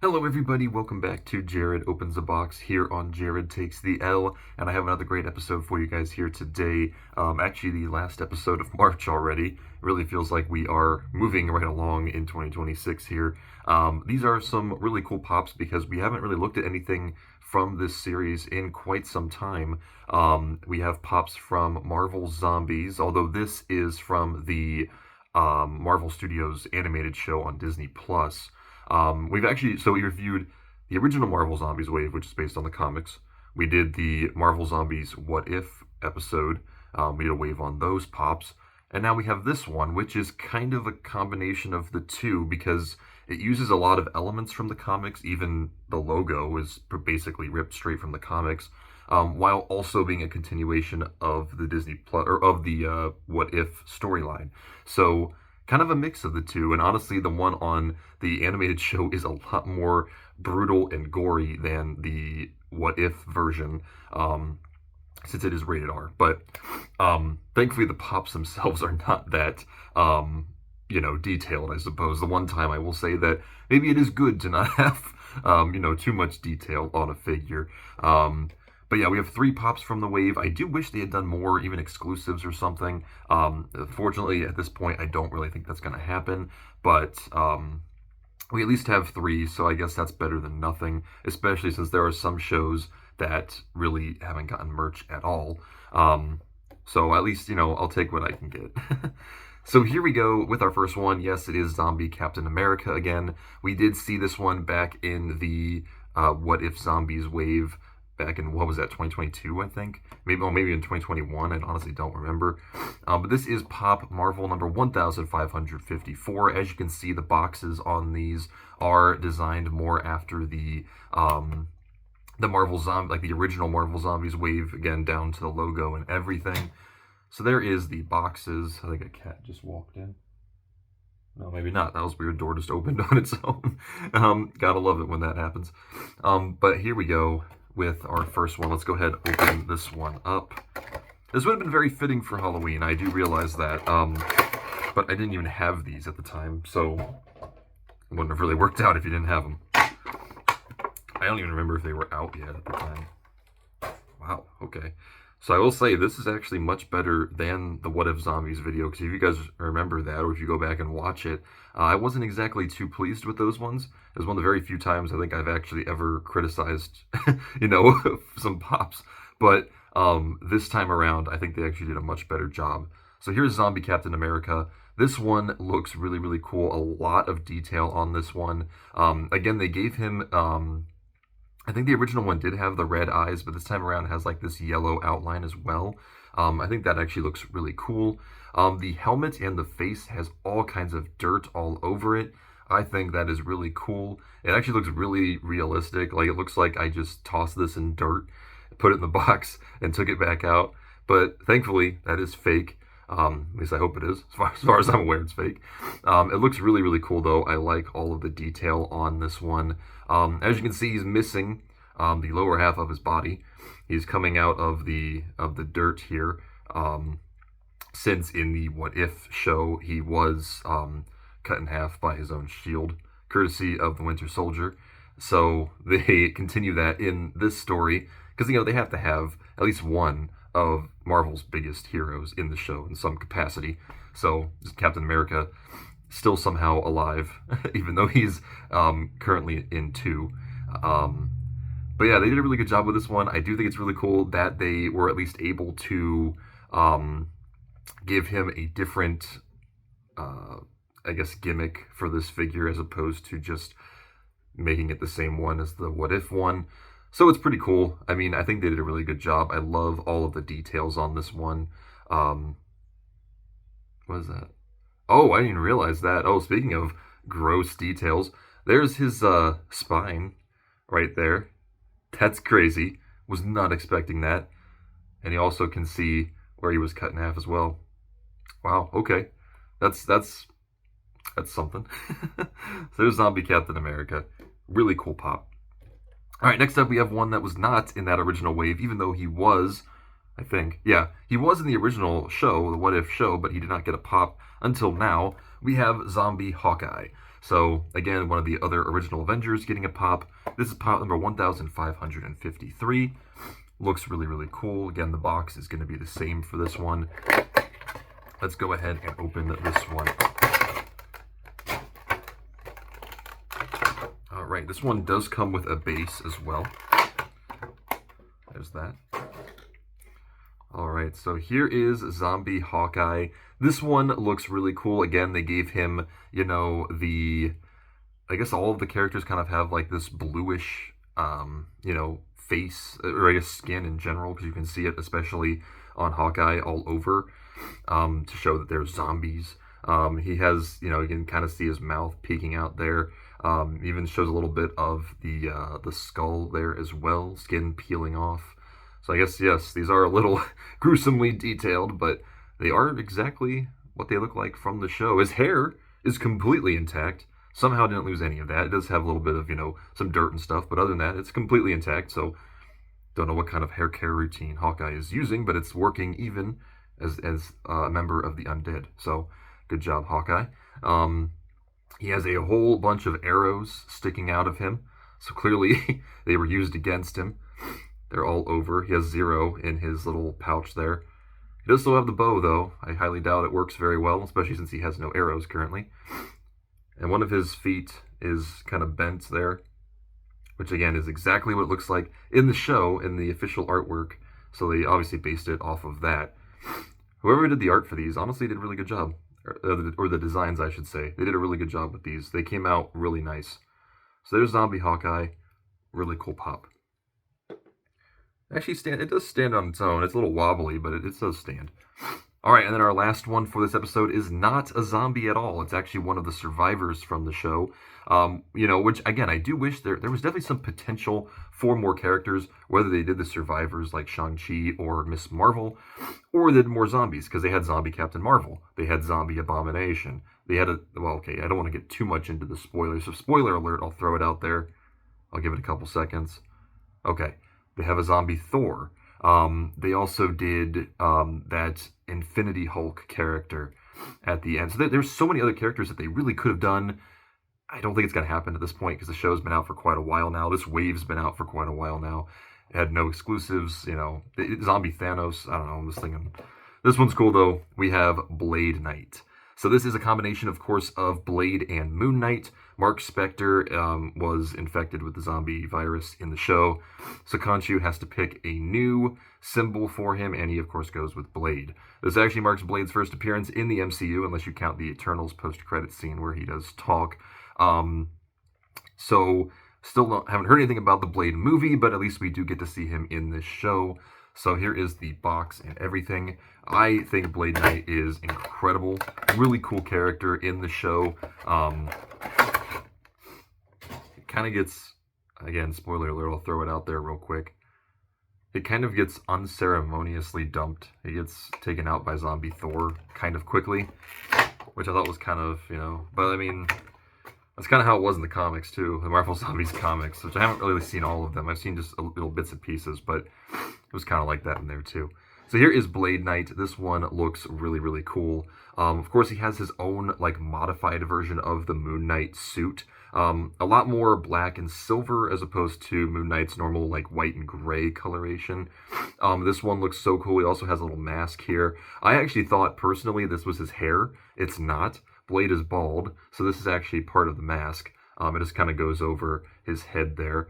Hello everybody, welcome back to Jared Opens a Box here on Jared Takes the L, and I have another great episode for you guys here today. Actually the last episode of March already. It really feels like we are moving right along in 2026 here. These are some really cool pops because we haven't really looked at anything from this series in quite some time. We have pops from Marvel Zombies, although this is from the Marvel Studios animated show on Disney Plus. We reviewed the original Marvel Zombies wave, which is based on the comics. We did the Marvel Zombies What If episode. We did a wave on those pops. And now we have this one, which is kind of a combination of the two because it uses a lot of elements from the comics. Even the logo is basically ripped straight from the comics, while also being a continuation of the Disney Plus or of the What If storyline. So kind of a mix of the two, and honestly the one on the animated show is a lot more brutal and gory than the What If version, since it is rated R. But thankfully the pops themselves are not that detailed, I suppose. The one time I will say that maybe it is good to not have too much detail on a figure. But yeah, we have 3 pops from the wave. I do wish they had done more, even exclusives or something. Fortunately, at this point, I don't really think that's going to happen. But we at least have 3, so I guess that's better than nothing, especially since there are some shows that really haven't gotten merch at all. So at least, I'll take what I can get. So here we go with our first one. Yes, it is Zombie Captain America again. We did see this one back in the What If Zombies wave back in, what was that, 2022, I think? Maybe in 2021, I honestly don't remember. But this is Pop Marvel number 1554. As you can see, the boxes on these are designed more after the Marvel Zombie, like the original Marvel Zombies wave, again, down to the logo and everything. So there is the boxes. I think a cat just walked in. No, maybe not. That was weird. Door just opened on its own. Gotta love it when that happens. But here we go with our first one. Let's go ahead and open this one up. This would have been very fitting for Halloween. I do realize that. But I didn't even have these at the time, so it wouldn't have really worked out if you didn't have them. I don't even remember if they were out yet at the time. Wow, okay. So I will say this is actually much better than the What If Zombies video, because if you guys remember that, or if you go back and watch it, I wasn't exactly too pleased with those ones. It was one of the very few times I think I've actually ever criticized, some pops. But this time around, I think they actually did a much better job. So here's Zombie Captain America. This one looks really, really cool. A lot of detail on this one. Again, they gave him... I think the original one did have the red eyes, but this time around has like this yellow outline as well. I think that actually looks really cool. The helmet and the face has all kinds of dirt all over it. I think that is really cool. It actually looks really realistic. Like, it looks like I just tossed this in dirt, put it in the box, and took it back out. But thankfully, that is fake. At least I hope it is. As far as I'm aware, it's fake. It looks really, really cool, though. I like all of the detail on this one. As you can see, he's missing the lower half of his body. He's coming out of the dirt here. Since in the What If show, he was cut in half by his own shield, courtesy of the Winter Soldier. So they continue that in this story, because, they have to have at least one of Marvel's biggest heroes in the show in some capacity. So Captain America still somehow alive, even though he's currently in 2. But yeah, they did a really good job with this one. I do think it's really cool that they were at least able to give him a different, gimmick for this figure, as opposed to just making it the same one as the What If one. So it's pretty cool. I mean, I think they did a really good job. I love all of the details on this one. What is that? Oh, I didn't even realize that. Oh, speaking of gross details, there's his spine right there. That's crazy. Was not expecting that. And you also can see where he was cut in half as well. Wow, okay. That's something. So there's Zombie Captain America. Really cool pop. All right, next up we have one that was not in that original wave, even though he was, I think. Yeah, he was in the original show, the What If show, but he did not get a pop until now. We have Zombie Hawkeye. So again, one of the other original Avengers getting a pop. This is pop number 1553. Looks really, really cool. Again, the box is going to be the same for this one. Let's go ahead and open this one up. All right, this one does come with a base as well. There's that. All right, so here is Zombie Hawkeye. This one looks really cool. Again, they gave him, you know, I guess all of the characters kind of have like this bluish, you know, face, or I guess skin in general, because you can see it especially on Hawkeye all over, to show that they're zombies. He has, you know, you can kind of see his mouth peeking out there. Even shows a little bit of the skull there as well, skin peeling off. So I guess, yes, these are a little gruesomely detailed, but they are exactly what they look like from the show. His hair is completely intact. Somehow didn't lose any of that. It does have a little bit of, you know, some dirt and stuff, but other than that, it's completely intact. So don't know what kind of hair care routine Hawkeye is using, but it's working even as a member of the undead. So good job, Hawkeye. He has a whole bunch of arrows sticking out of him. So clearly they were used against him. They're all over. He has 0 in his little pouch there. He does still have the bow, though. I highly doubt it works very well, especially since he has no arrows currently. And one of his feet is kind of bent there, which again is exactly what it looks like in the show, in the official artwork. So they obviously based it off of that. Whoever did the art for these honestly did a really good job. Or the designs, I should say. They did a really good job with these. They came out really nice. So there's Zombie Hawkeye. Really cool pop. Actually, it does stand on its own. It's a little wobbly, but it does stand. All right, and then our last one for this episode is not a zombie at all. It's actually one of the survivors from the show. You know, which, again, I do wish there was definitely some potential for more characters, whether they did the survivors like Shang-Chi or Miss Marvel, or they did more zombies, because they had Zombie Captain Marvel. They had Zombie Abomination. They had well, okay, I don't want to get too much into the spoilers. So spoiler alert, I'll throw it out there. I'll give it a couple seconds. Okay. They have a zombie Thor. They also did that Infinity Hulk character at the end. So there's so many other characters that they really could have done. I don't think it's going to happen at this point because the show's been out for quite a while now. This wave's been out for quite a while now. It had no exclusives, you know. Zombie Thanos, I don't know, I'm just thinking. This one's cool, though. We have Blade Knight. So this is a combination, of course, of Blade and Moon Knight. Mark Spector was infected with the zombie virus in the show. So Khonshu has to pick a new symbol for him, and he, of course, goes with Blade. This actually marks Blade's first appearance in the MCU, unless you count the Eternals post-credit scene where he does talk. So still haven't heard anything about the Blade movie, but at least we do get to see him in this show. So here is the box and everything. I think Blade Knight is incredible. Really cool character in the show. It kind of gets, again, spoiler alert, I'll throw it out there real quick. It kind of gets unceremoniously dumped. It gets taken out by Zombie Thor kind of quickly, which I thought was kind of, you know, but I mean, that's kind of how it was in the comics too, the Marvel Zombies comics, which I haven't really seen all of them. I've seen just little bits and pieces, but it was kind of like that in there too. So here is Blade Knight. This one looks really, really cool. Of course, he has his own like modified version of the Moon Knight suit. A lot more black and silver as opposed to Moon Knight's normal like white and gray coloration. This one looks so cool. He also has a little mask here. I actually thought personally this was his hair. It's not. Blade is bald, so this is actually part of the mask. It just kind of goes over his head there.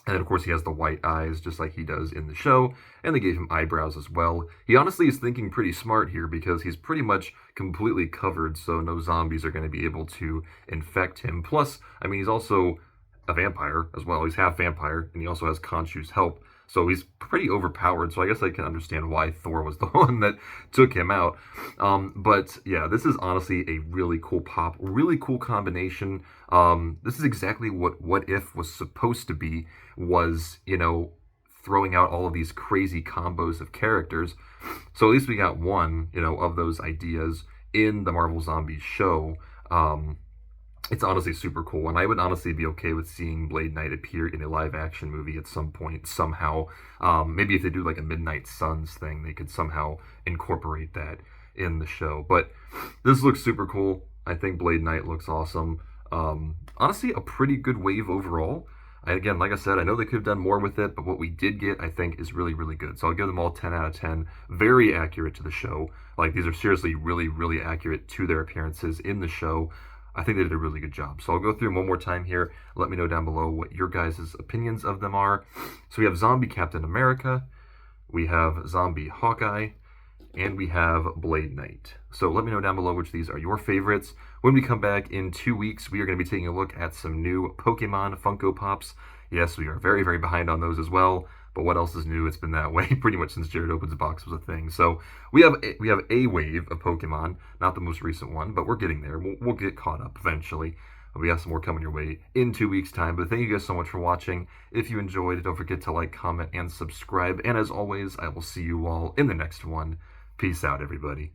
And then, of course, he has the white eyes, just like he does in the show, and they gave him eyebrows as well. He honestly is thinking pretty smart here because he's pretty much completely covered, so no zombies are going to be able to infect him. Plus, I mean, he's also a vampire as well. He's half vampire, and he also has Khonshu's help. So he's pretty overpowered, so I guess I can understand why Thor was the one that took him out. But yeah, this is honestly a really cool pop, really cool combination. This is exactly what What If was supposed to be, was, you know, throwing out all of these crazy combos of characters. So at least we got one, you know, of those ideas in the Marvel Zombies show. It's honestly super cool, and I would honestly be okay with seeing Blade Knight appear in a live-action movie at some point, somehow. Maybe if they do like a Midnight Suns thing, they could somehow incorporate that in the show. But this looks super cool. I think Blade Knight looks awesome. Honestly, a pretty good wave overall. Again, like I said, I know they could have done more with it, but what we did get, I think, is really, really good. So I'll give them all 10 out of 10. Very accurate to the show. Like, these are seriously really, really accurate to their appearances in the show. I think they did a really good job. So I'll go through them one more time here. Let me know down below what your guys' opinions of them are. So we have Zombie Captain America. We have Zombie Hawkeye. And we have Blade Knight. So let me know down below which of these are your favorites. When we come back in 2 weeks, we are going to be taking a look at some new Pokemon Funko Pops. Yes, we are very, very behind on those as well. But what else is new? It's been that way pretty much since Jared Opens a Box was a thing. So we have a wave of Pokemon, not the most recent one, but we're getting there. We'll get caught up eventually. We have some more coming your way in 2 weeks' time. But thank you guys so much for watching. If you enjoyed, don't forget to like, comment, and subscribe. And as always, I will see you all in the next one. Peace out, everybody.